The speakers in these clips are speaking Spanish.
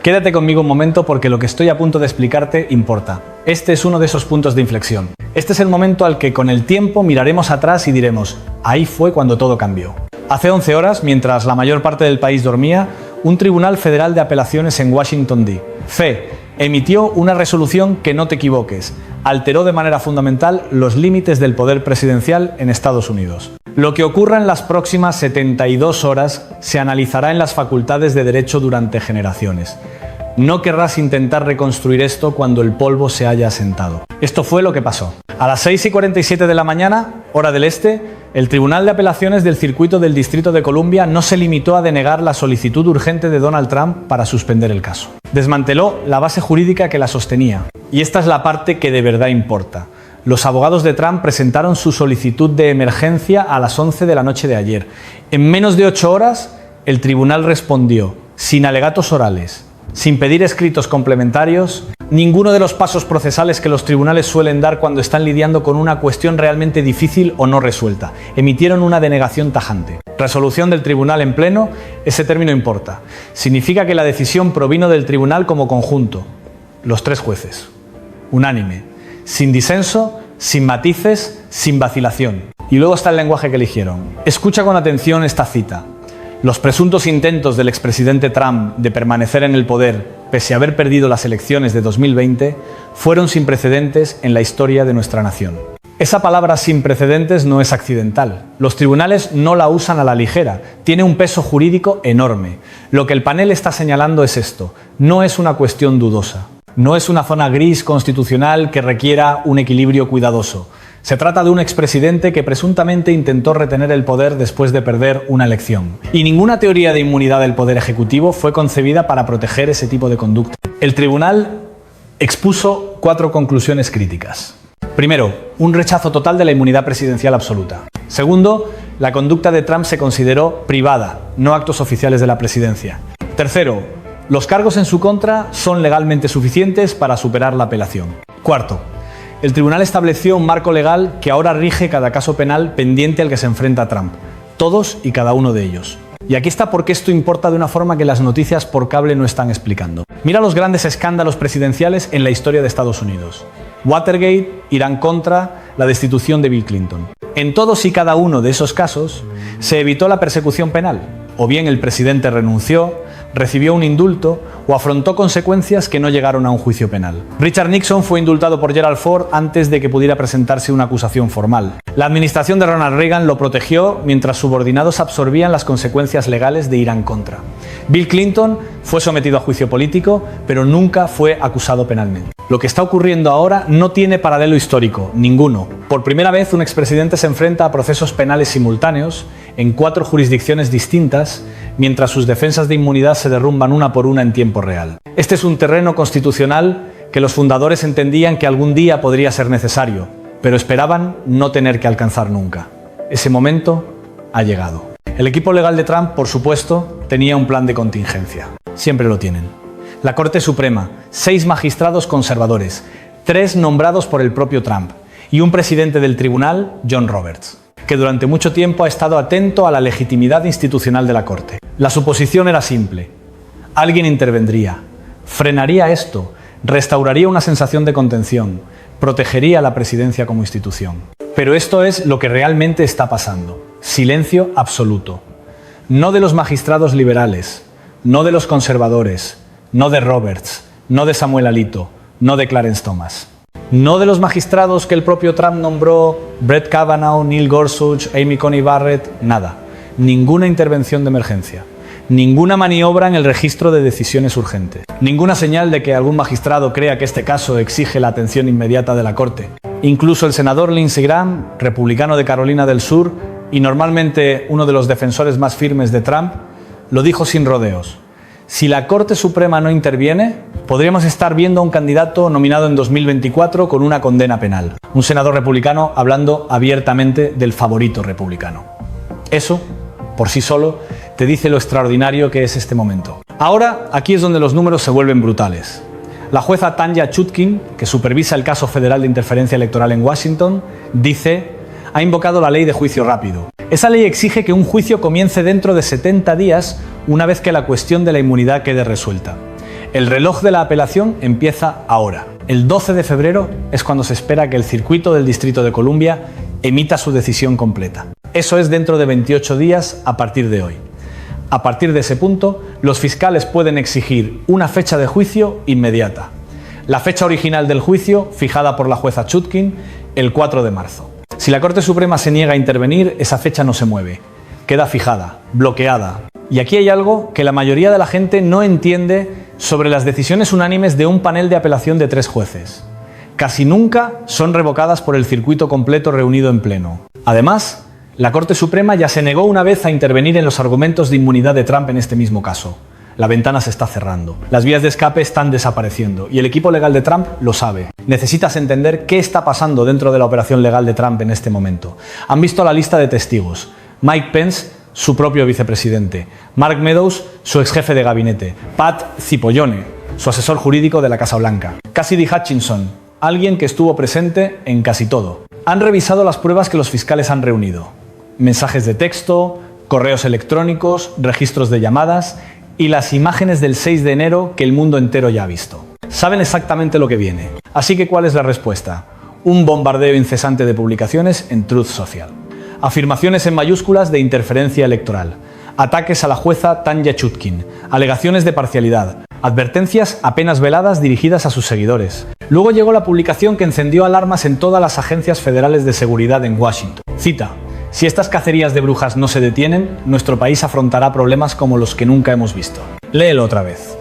Quédate conmigo un momento porque lo que estoy a punto de explicarte importa. Este es uno de esos puntos de inflexión. Este es el momento al que con el tiempo miraremos atrás y diremos, ahí fue cuando todo cambió. Hace 11 horas, mientras la mayor parte del país dormía, un tribunal federal de apelaciones en Washington, D.C. emitió una resolución que, no te equivoques, alteró de manera fundamental los límites del poder presidencial en Estados Unidos. Lo que ocurra en las próximas 72 horas se analizará en las facultades de Derecho durante generaciones. No querrás intentar reconstruir esto cuando el polvo se haya asentado. Esto fue lo que pasó. A las 6:47 de la mañana, hora del este, el Tribunal de Apelaciones del Circuito del Distrito de Columbia no se limitó a denegar la solicitud urgente de Donald Trump para suspender el caso. Desmanteló la base jurídica que la sostenía. Y esta es la parte que de verdad importa. Los abogados de Trump presentaron su solicitud de emergencia a las 11 de la noche de ayer. En menos de 8 horas, el tribunal respondió, sin alegatos orales, sin pedir escritos complementarios, ninguno de los pasos procesales que los tribunales suelen dar cuando están lidiando con una cuestión realmente difícil o no resuelta. Emitieron una denegación tajante. Resolución del tribunal en pleno, ese término importa. Significa que la decisión provino del tribunal como conjunto. Los 3 jueces. Unánime. Sin disenso, sin matices, sin vacilación. Y luego está el lenguaje que eligieron. Escucha con atención esta cita. Los presuntos intentos del expresidente Trump de permanecer en el poder, pese a haber perdido las elecciones de 2020, fueron sin precedentes en la historia de nuestra nación. Esa palabra sin precedentes no es accidental. Los tribunales no la usan a la ligera. Tiene un peso jurídico enorme. Lo que el panel está señalando es esto. No es una cuestión dudosa. No es una zona gris constitucional que requiera un equilibrio cuidadoso. Se trata de un expresidente que presuntamente intentó retener el poder después de perder una elección. Y ninguna teoría de inmunidad del poder ejecutivo fue concebida para proteger ese tipo de conducta. El tribunal expuso 4 conclusiones críticas. Primero, un rechazo total de la inmunidad presidencial absoluta. Segundo, la conducta de Trump se consideró privada, no actos oficiales de la presidencia. Tercero, los cargos en su contra son legalmente suficientes para superar la apelación. Cuarto, el tribunal estableció un marco legal que ahora rige cada caso penal pendiente al que se enfrenta Trump, todos y cada uno de ellos. Y aquí está por qué esto importa de una forma que las noticias por cable no están explicando. Mira los grandes escándalos presidenciales en la historia de Estados Unidos. Watergate, Irán-Contra, la destitución de Bill Clinton. En todos y cada uno de esos casos se evitó la persecución penal. O bien el presidente renunció, recibió un indulto o afrontó consecuencias que no llegaron a un juicio penal. Richard Nixon fue indultado por Gerald Ford antes de que pudiera presentarse una acusación formal. La administración de Ronald Reagan lo protegió mientras subordinados absorbían las consecuencias legales de Irán-Contra. Bill Clinton fue sometido a juicio político, pero nunca fue acusado penalmente. Lo que está ocurriendo ahora no tiene paralelo histórico, ninguno. Por primera vez, un expresidente se enfrenta a procesos penales simultáneos en 4 jurisdicciones distintas, mientras sus defensas de inmunidad se derrumban una por una en tiempo real. Este es un terreno constitucional que los fundadores entendían que algún día podría ser necesario, pero esperaban no tener que alcanzar nunca. Ese momento ha llegado. El equipo legal de Trump, por supuesto, tenía un plan de contingencia. Siempre lo tienen. La Corte Suprema, 6 magistrados conservadores, 3 nombrados por el propio Trump, y un presidente del tribunal, John Roberts, que durante mucho tiempo ha estado atento a la legitimidad institucional de la Corte. La suposición era simple. Alguien intervendría, frenaría esto, restauraría una sensación de contención, protegería a la presidencia como institución. Pero esto es lo que realmente está pasando. Silencio absoluto. No de los magistrados liberales, no de los conservadores, no de Roberts, no de Samuel Alito, no de Clarence Thomas. No de los magistrados que el propio Trump nombró, Brett Kavanaugh, Neil Gorsuch, Amy Coney Barrett, nada. Ninguna intervención de emergencia. Ninguna maniobra en el registro de decisiones urgentes. Ninguna señal de que algún magistrado crea que este caso exige la atención inmediata de la Corte. Incluso el senador Lindsey Graham, republicano de Carolina del Sur y normalmente uno de los defensores más firmes de Trump, lo dijo sin rodeos. Si la Corte Suprema no interviene, podríamos estar viendo a un candidato nominado en 2024 con una condena penal. Un senador republicano hablando abiertamente del favorito republicano. Eso, por sí solo, te dice lo extraordinario que es este momento. Ahora, aquí es donde los números se vuelven brutales. La jueza Tanya Chutkin, que supervisa el caso federal de interferencia electoral en Washington, ha invocado la ley de juicio rápido. Esa ley exige que un juicio comience dentro de 70 días una vez que la cuestión de la inmunidad quede resuelta. El reloj de la apelación empieza ahora. El 12 de febrero es cuando se espera que el circuito del Distrito de Columbia emita su decisión completa. Eso es dentro de 28 días a partir de hoy. A partir de ese punto, los fiscales pueden exigir una fecha de juicio inmediata. La fecha original del juicio, fijada por la jueza Chutkin, el 4 de marzo. Si la Corte Suprema se niega a intervenir, esa fecha no se mueve. Queda fijada, bloqueada. Y aquí hay algo que la mayoría de la gente no entiende sobre las decisiones unánimes de un panel de apelación de 3 jueces. Casi nunca son revocadas por el circuito completo reunido en pleno. Además, la Corte Suprema ya se negó una vez a intervenir en los argumentos de inmunidad de Trump en este mismo caso. La ventana se está cerrando. Las vías de escape están desapareciendo y el equipo legal de Trump lo sabe. Necesitas entender qué está pasando dentro de la operación legal de Trump en este momento. Han visto la lista de testigos. Mike Pence, su propio vicepresidente. Mark Meadows, su ex jefe de gabinete. Pat Cipollone, su asesor jurídico de la Casa Blanca. Cassidy Hutchinson, alguien que estuvo presente en casi todo. Han revisado las pruebas que los fiscales han reunido. Mensajes de texto, correos electrónicos, registros de llamadas y las imágenes del 6 de enero que el mundo entero ya ha visto. Saben exactamente lo que viene. Así que, ¿cuál es la respuesta? Un bombardeo incesante de publicaciones en Truth Social. Afirmaciones en mayúsculas de interferencia electoral. Ataques a la jueza Tanya Chutkin. Alegaciones de parcialidad. Advertencias apenas veladas dirigidas a sus seguidores. Luego llegó la publicación que encendió alarmas en todas las agencias federales de seguridad en Washington. Cita: si estas cacerías de brujas no se detienen, nuestro país afrontará problemas como los que nunca hemos visto. Léelo otra vez.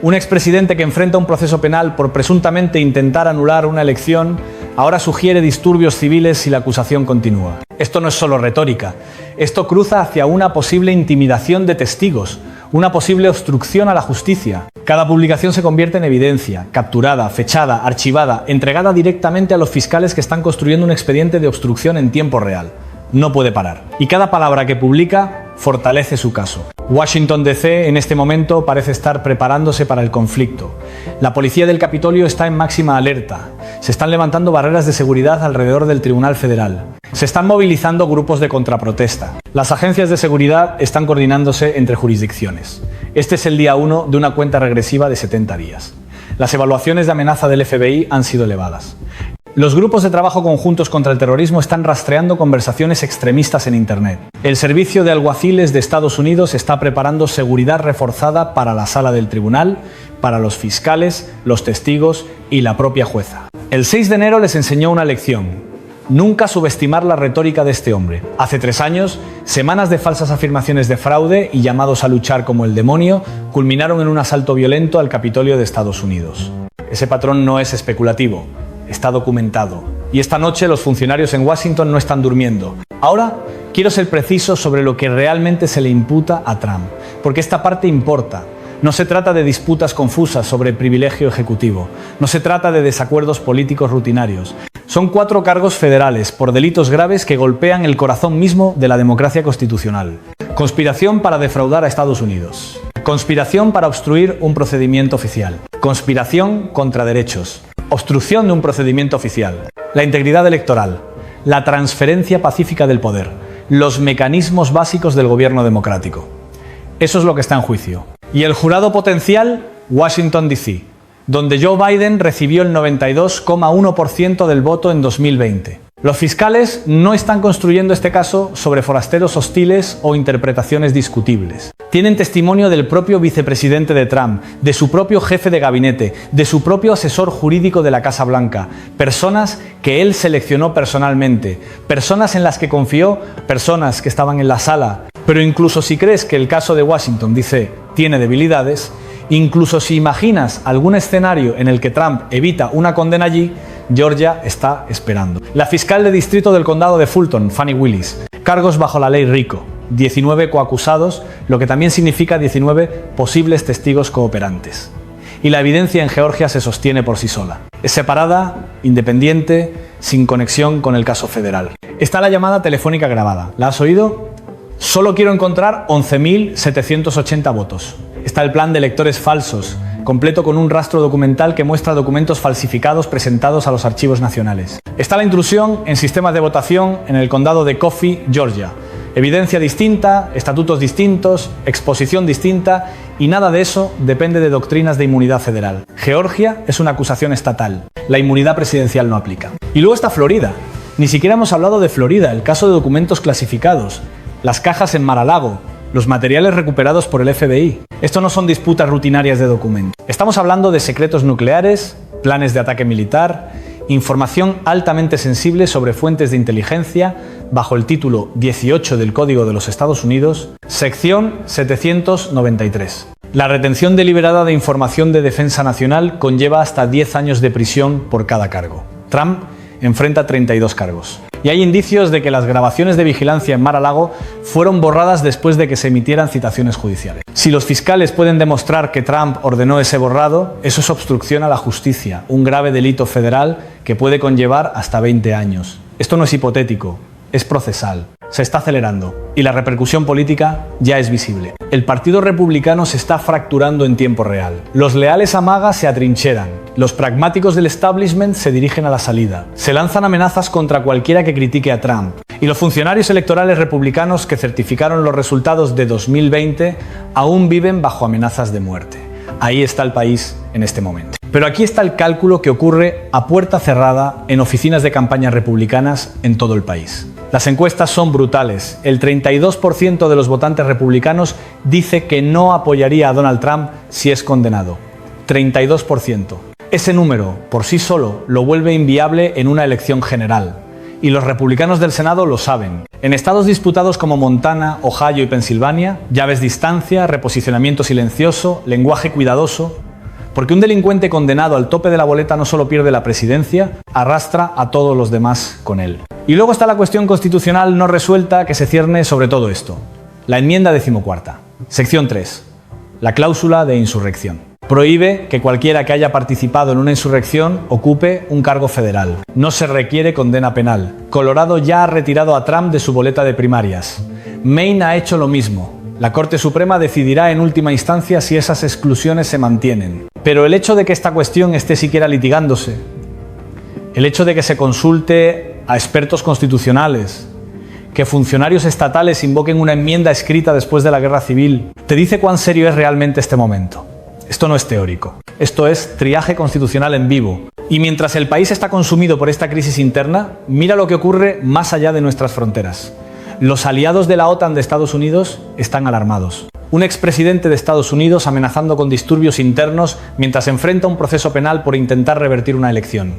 Un expresidente que enfrenta un proceso penal por presuntamente intentar anular una elección, ahora sugiere disturbios civiles si la acusación continúa. Esto no es solo retórica, esto cruza hacia una posible intimidación de testigos, una posible obstrucción a la justicia. Cada publicación se convierte en evidencia, capturada, fechada, archivada, entregada directamente a los fiscales que están construyendo un expediente de obstrucción en tiempo real. No puede parar. Y cada palabra que publica fortalece su caso. Washington DC en este momento parece estar preparándose para el conflicto. La policía del Capitolio está en máxima alerta. Se están levantando barreras de seguridad alrededor del Tribunal Federal. Se están movilizando grupos de contraprotesta. Las agencias de seguridad están coordinándose entre jurisdicciones. Este es el día 1 de una cuenta regresiva de 70 días. Las evaluaciones de amenaza del FBI han sido elevadas. Los grupos de trabajo conjuntos contra el terrorismo están rastreando conversaciones extremistas en Internet. El Servicio de Alguaciles de Estados Unidos está preparando seguridad reforzada para la sala del tribunal, para los fiscales, los testigos y la propia jueza. El 6 de enero les enseñó una lección. Nunca subestimar la retórica de este hombre. Hace 3 años, semanas de falsas afirmaciones de fraude y llamados a luchar como el demonio culminaron en un asalto violento al Capitolio de Estados Unidos. Ese patrón no es especulativo. Está documentado. Y esta noche los funcionarios en Washington no están durmiendo. Ahora quiero ser preciso sobre lo que realmente se le imputa a Trump, porque esta parte importa. No se trata de disputas confusas sobre privilegio ejecutivo. No se trata de desacuerdos políticos rutinarios. Son 4 cargos federales por delitos graves que golpean el corazón mismo de la democracia constitucional. Conspiración para defraudar a Estados Unidos. Conspiración para obstruir un procedimiento oficial. Conspiración contra derechos. Obstrucción de un procedimiento oficial, la integridad electoral, la transferencia pacífica del poder, los mecanismos básicos del gobierno democrático. Eso es lo que está en juicio. Y el jurado potencial, Washington DC, donde Joe Biden recibió el 92,1% del voto en 2020. Los fiscales no están construyendo este caso sobre forasteros hostiles o interpretaciones discutibles. Tienen testimonio del propio vicepresidente de Trump, de su propio jefe de gabinete, de su propio asesor jurídico de la Casa Blanca, personas que él seleccionó personalmente, personas en las que confió, personas que estaban en la sala. Pero incluso si crees que el caso de Washington, dice, tiene debilidades, incluso si imaginas algún escenario en el que Trump evita una condena allí, Georgia está esperando. La fiscal de distrito del condado de Fulton, Fani Willis, cargos bajo la ley RICO, 19 coacusados, lo que también significa 19 posibles testigos cooperantes. Y la evidencia en Georgia se sostiene por sí sola. Es separada, independiente, sin conexión con el caso federal. Está la llamada telefónica grabada. ¿La has oído? Solo quiero encontrar 11.780 votos. Está el plan de electores falsos, completo con un rastro documental que muestra documentos falsificados presentados a los archivos nacionales. Está la intrusión en sistemas de votación en el condado de Coffee, Georgia. Evidencia distinta, estatutos distintos, exposición distinta, y nada de eso depende de doctrinas de inmunidad federal. Georgia es una acusación estatal. La inmunidad presidencial no aplica. Y luego está Florida. Ni siquiera hemos hablado de Florida, el caso de documentos clasificados, las cajas en Mar-a-Lago, los materiales recuperados por el FBI. Esto no son disputas rutinarias de documentos. Estamos hablando de secretos nucleares, planes de ataque militar, información altamente sensible sobre fuentes de inteligencia bajo el título 18 del Código de los Estados Unidos, sección 793. La retención deliberada de información de defensa nacional conlleva hasta 10 años de prisión por cada cargo. Trump enfrenta 32 cargos. Y hay indicios de que las grabaciones de vigilancia en Mar-a-Lago fueron borradas después de que se emitieran citaciones judiciales. Si los fiscales pueden demostrar que Trump ordenó ese borrado, eso es obstrucción a la justicia, un grave delito federal que puede conllevar hasta 20 años. Esto no es hipotético, es procesal. Se está acelerando y la repercusión política ya es visible. El Partido Republicano se está fracturando en tiempo real. Los leales a MAGA se atrincheran. Los pragmáticos del establishment se dirigen a la salida. Se lanzan amenazas contra cualquiera que critique a Trump. Y los funcionarios electorales republicanos que certificaron los resultados de 2020 aún viven bajo amenazas de muerte. Ahí está el país en este momento. Pero aquí está el cálculo que ocurre a puerta cerrada en oficinas de campaña republicanas en todo el país. Las encuestas son brutales. El 32% de los votantes republicanos dice que no apoyaría a Donald Trump si es condenado. 32%. Ese número, por sí solo, lo vuelve inviable en una elección general. Y los republicanos del Senado lo saben. En estados disputados como Montana, Ohio y Pensilvania, llaves distancia, reposicionamiento silencioso, lenguaje cuidadoso. Porque un delincuente condenado al tope de la boleta no solo pierde la presidencia, arrastra a todos los demás con él. Y luego está la cuestión constitucional no resuelta que se cierne sobre todo esto. La enmienda 14ª. Sección 3. La cláusula de insurrección. Prohíbe que cualquiera que haya participado en una insurrección ocupe un cargo federal. No se requiere condena penal. Colorado ya ha retirado a Trump de su boleta de primarias. Maine ha hecho lo mismo. La Corte Suprema decidirá en última instancia si esas exclusiones se mantienen. Pero el hecho de que esta cuestión esté siquiera litigándose, el hecho de que se consulte a expertos constitucionales, que funcionarios estatales invoquen una enmienda escrita después de la Guerra Civil, te dice cuán serio es realmente este momento. Esto no es teórico, esto es triaje constitucional en vivo. Y mientras el país está consumido por esta crisis interna, mira lo que ocurre más allá de nuestras fronteras. Los aliados de la OTAN de Estados Unidos están alarmados. Un expresidente de Estados Unidos amenazando con disturbios internos mientras enfrenta un proceso penal por intentar revertir una elección.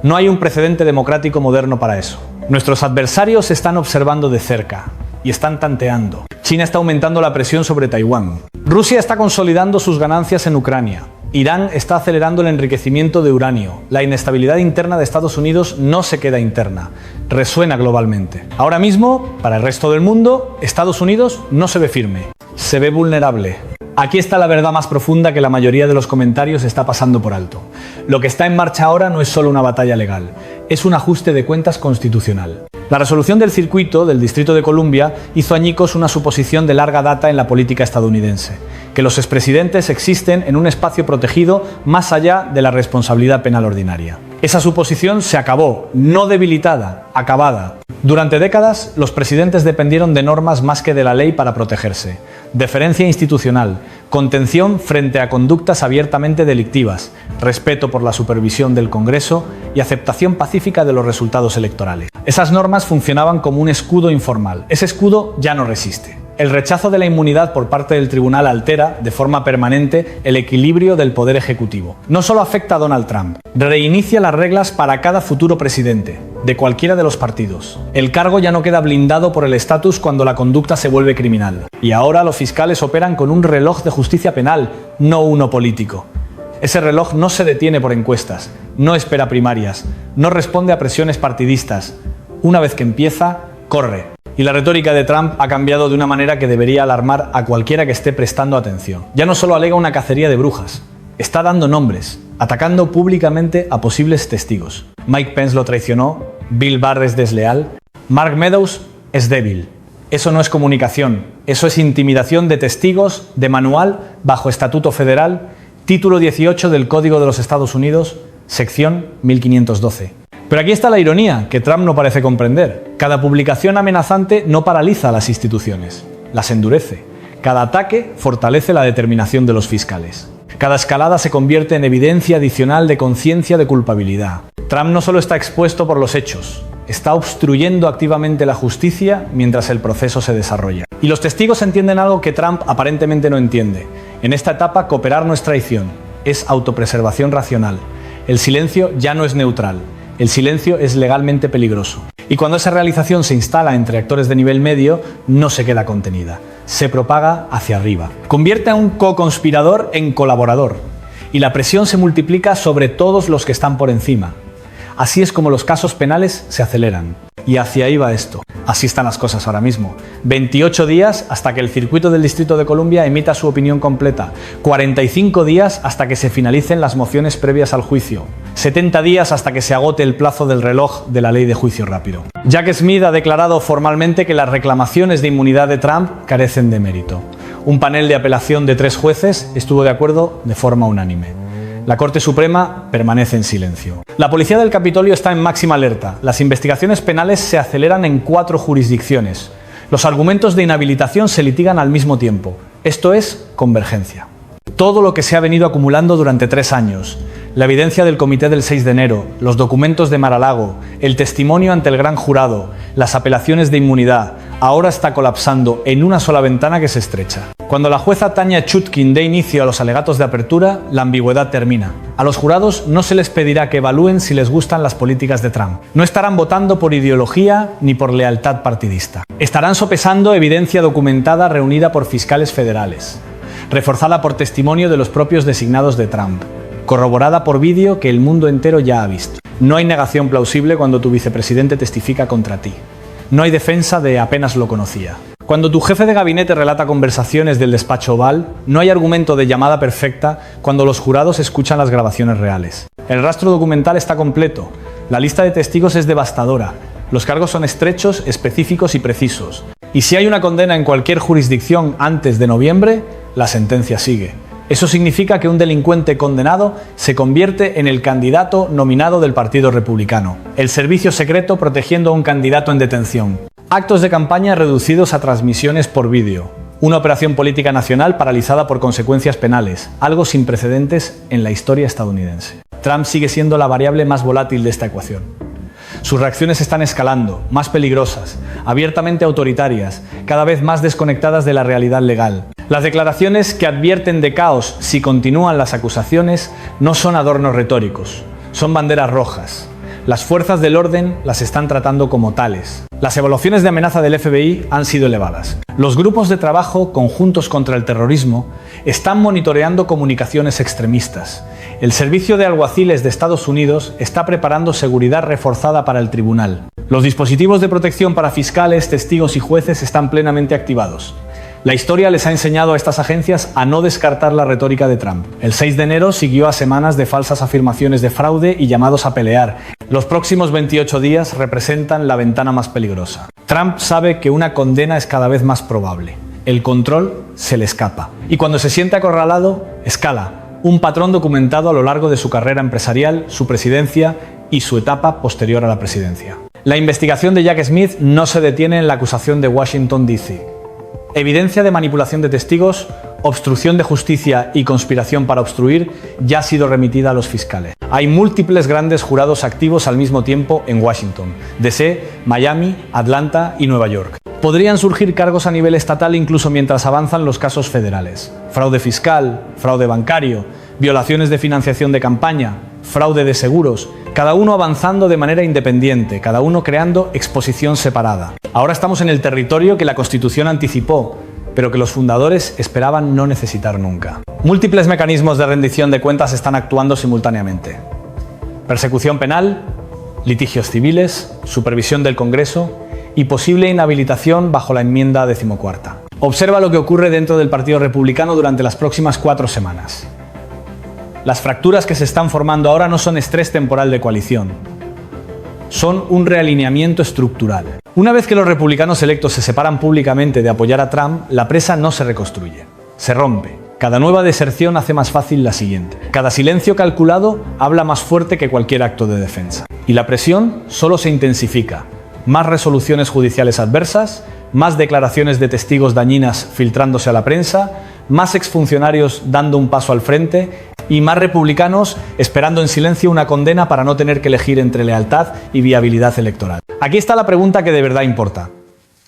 No hay un precedente democrático moderno para eso. Nuestros adversarios están observando de cerca y están tanteando. China está aumentando la presión sobre Taiwán. Rusia está consolidando sus ganancias en Ucrania. Irán está acelerando el enriquecimiento de uranio. La inestabilidad interna de Estados Unidos no se queda interna, resuena globalmente. Ahora mismo, para el resto del mundo, Estados Unidos no se ve firme, se ve vulnerable. Aquí está la verdad más profunda que la mayoría de los comentarios está pasando por alto. Lo que está en marcha ahora no es solo una batalla legal, es un ajuste de cuentas constitucional. La resolución del circuito del Distrito de Columbia hizo añicos una suposición de larga data en la política estadounidense, que los expresidentes existen en un espacio protegido más allá de la responsabilidad penal ordinaria. Esa suposición se acabó, no debilitada, acabada. Durante décadas, los presidentes dependieron de normas más que de la ley para protegerse. Deferencia institucional, contención frente a conductas abiertamente delictivas, respeto por la supervisión del Congreso y aceptación pacífica de los resultados electorales. Esas normas funcionaban como un escudo informal. Ese escudo ya no resiste. El rechazo de la inmunidad por parte del tribunal altera, de forma permanente, el equilibrio del poder ejecutivo. No solo afecta a Donald Trump, reinicia las reglas para cada futuro presidente, de cualquiera de los partidos. El cargo ya no queda blindado por el estatus cuando la conducta se vuelve criminal. Y ahora los fiscales operan con un reloj de justicia penal, no uno político. Ese reloj no se detiene por encuestas, no espera primarias, no responde a presiones partidistas. Una vez que empieza, corre. Y la retórica de Trump ha cambiado de una manera que debería alarmar a cualquiera que esté prestando atención. Ya no solo alega una cacería de brujas, está dando nombres, atacando públicamente a posibles testigos. Mike Pence lo traicionó, Bill Barr es desleal, Mark Meadows es débil. Eso no es comunicación, eso es intimidación de testigos, de manual, bajo estatuto federal, título 18 del Código de los Estados Unidos, sección 1512. Pero aquí está la ironía, que Trump no parece comprender. Cada publicación amenazante no paraliza a las instituciones, las endurece. Cada ataque fortalece la determinación de los fiscales. Cada escalada se convierte en evidencia adicional de conciencia de culpabilidad. Trump no solo está expuesto por los hechos, está obstruyendo activamente la justicia mientras el proceso se desarrolla. Y los testigos entienden algo que Trump aparentemente no entiende. En esta etapa, cooperar no es traición, es autopreservación racional. El silencio ya no es neutral, el silencio es legalmente peligroso. Y cuando esa realización se instala entre actores de nivel medio, no se queda contenida, se propaga hacia arriba. Convierte a un co-conspirador en colaborador, y la presión se multiplica sobre todos los que están por encima. Así es como los casos penales se aceleran. Y hacia ahí va esto. Así están las cosas ahora mismo. 28 días hasta que el circuito del Distrito de Columbia emita su opinión completa. 45 días hasta que se finalicen las mociones previas al juicio. 70 días hasta que se agote el plazo del reloj de la ley de juicio rápido. Jack Smith ha declarado formalmente que las reclamaciones de inmunidad de Trump carecen de mérito. Un panel de apelación de 3 jueces estuvo de acuerdo de forma unánime. La Corte Suprema permanece en silencio. La policía del Capitolio está en máxima alerta. Las investigaciones penales se aceleran en 4 jurisdicciones. Los argumentos de inhabilitación se litigan al mismo tiempo. Esto es convergencia. Todo lo que se ha venido acumulando durante 3 años, la evidencia del comité del 6 de enero, los documentos de Mar-a-Lago, el testimonio ante el gran jurado, las apelaciones de inmunidad, ahora está colapsando en una sola ventana que se estrecha. Cuando la jueza Tanya Chutkin dé inicio a los alegatos de apertura, la ambigüedad termina. A los jurados no se les pedirá que evalúen si les gustan las políticas de Trump. No estarán votando por ideología ni por lealtad partidista. Estarán sopesando evidencia documentada reunida por fiscales federales, reforzada por testimonio de los propios designados de Trump, corroborada por vídeo que el mundo entero ya ha visto. No hay negación plausible cuando tu vicepresidente testifica contra ti. No hay defensa de apenas lo conocía. Cuando tu jefe de gabinete relata conversaciones del despacho Oval, no hay argumento de llamada perfecta cuando los jurados escuchan las grabaciones reales. El rastro documental está completo. La lista de testigos es devastadora. Los cargos son estrechos, específicos y precisos. Y si hay una condena en cualquier jurisdicción antes de noviembre, la sentencia sigue. Eso significa que un delincuente condenado se convierte en el candidato nominado del Partido Republicano. El servicio secreto protegiendo a un candidato en detención. Actos de campaña reducidos a transmisiones por vídeo. Una operación política nacional paralizada por consecuencias penales, algo sin precedentes en la historia estadounidense. Trump sigue siendo la variable más volátil de esta ecuación. Sus reacciones están escalando, más peligrosas, abiertamente autoritarias, cada vez más desconectadas de la realidad legal. Las declaraciones que advierten de caos si continúan las acusaciones no son adornos retóricos, son banderas rojas. Las fuerzas del orden las están tratando como tales. Las evaluaciones de amenaza del FBI han sido elevadas. Los grupos de trabajo conjuntos contra el terrorismo están monitoreando comunicaciones extremistas. El Servicio de Alguaciles de Estados Unidos está preparando seguridad reforzada para el tribunal. Los dispositivos de protección para fiscales, testigos y jueces están plenamente activados. La historia les ha enseñado a estas agencias a no descartar la retórica de Trump. El 6 de enero siguió a semanas de falsas afirmaciones de fraude y llamados a pelear. Los próximos 28 días representan la ventana más peligrosa. Trump sabe que una condena es cada vez más probable. El control se le escapa. Y cuando se siente acorralado, escala. Un patrón documentado a lo largo de su carrera empresarial, su presidencia y su etapa posterior a la presidencia. La investigación de Jack Smith no se detiene en la acusación de Washington, D.C. Evidencia de manipulación de testigos, obstrucción de justicia y conspiración para obstruir ya ha sido remitida a los fiscales. Hay múltiples grandes jurados activos al mismo tiempo en Washington, D.C., Miami, Atlanta y Nueva York. Podrían surgir cargos a nivel estatal incluso mientras avanzan los casos federales. Fraude fiscal, fraude bancario, violaciones de financiación de campaña, fraude de seguros, cada uno avanzando de manera independiente, cada uno creando exposición separada. Ahora estamos en el territorio que la Constitución anticipó, pero que los fundadores esperaban no necesitar nunca. Múltiples mecanismos de rendición de cuentas están actuando simultáneamente. Persecución penal, litigios civiles, supervisión del Congreso y posible inhabilitación bajo la enmienda 14ª. Observa lo que ocurre dentro del Partido Republicano durante las próximas 4 semanas. Las fracturas que se están formando ahora no son estrés temporal de coalición, son un realineamiento estructural. Una vez que los republicanos electos se separan públicamente de apoyar a Trump, la presa no se reconstruye, se rompe. Cada nueva deserción hace más fácil la siguiente. Cada silencio calculado habla más fuerte que cualquier acto de defensa. Y la presión solo se intensifica. más resoluciones judiciales adversas, más declaraciones de testigos dañinas filtrándose a la prensa, más exfuncionarios dando un paso al frente y más republicanos esperando en silencio una condena para no tener que elegir entre lealtad y viabilidad electoral. Aquí está la pregunta que de verdad importa.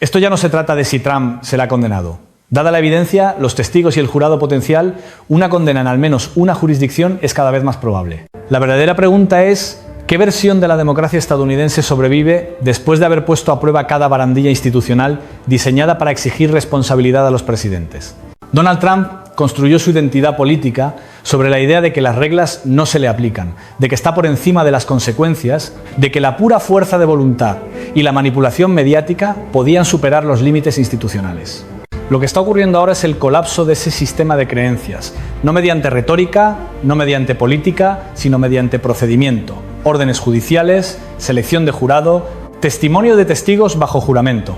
Esto ya no se trata de si Trump se le ha condenado. Dada la evidencia, los testigos y el jurado potencial, una condena en al menos una jurisdicción es cada vez más probable. La verdadera pregunta es: ¿qué versión de la democracia estadounidense sobrevive después de haber puesto a prueba cada barandilla institucional diseñada para exigir responsabilidad a los presidentes? Donald Trump construyó su identidad política sobre la idea de que las reglas no se le aplican, de que está por encima de las consecuencias, de que la pura fuerza de voluntad y la manipulación mediática podían superar los límites institucionales. Lo que está ocurriendo ahora es el colapso de ese sistema de creencias, no mediante retórica, no mediante política, sino mediante procedimiento, órdenes judiciales, selección de jurado, testimonio de testigos bajo juramento.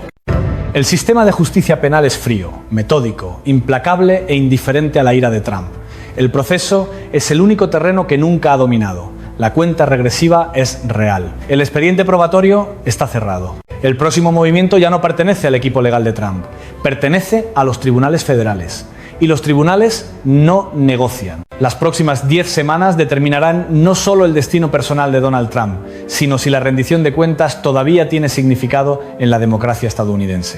El sistema de justicia penal es frío, metódico, implacable e indiferente a la ira de Trump. El proceso es el único terreno que nunca ha dominado. La cuenta regresiva es real. El expediente probatorio está cerrado. El próximo movimiento ya no pertenece al equipo legal de Trump, pertenece a los tribunales federales. Y los tribunales no negocian. Las próximas 10 semanas determinarán no solo el destino personal de Donald Trump, sino si la rendición de cuentas todavía tiene significado en la democracia estadounidense.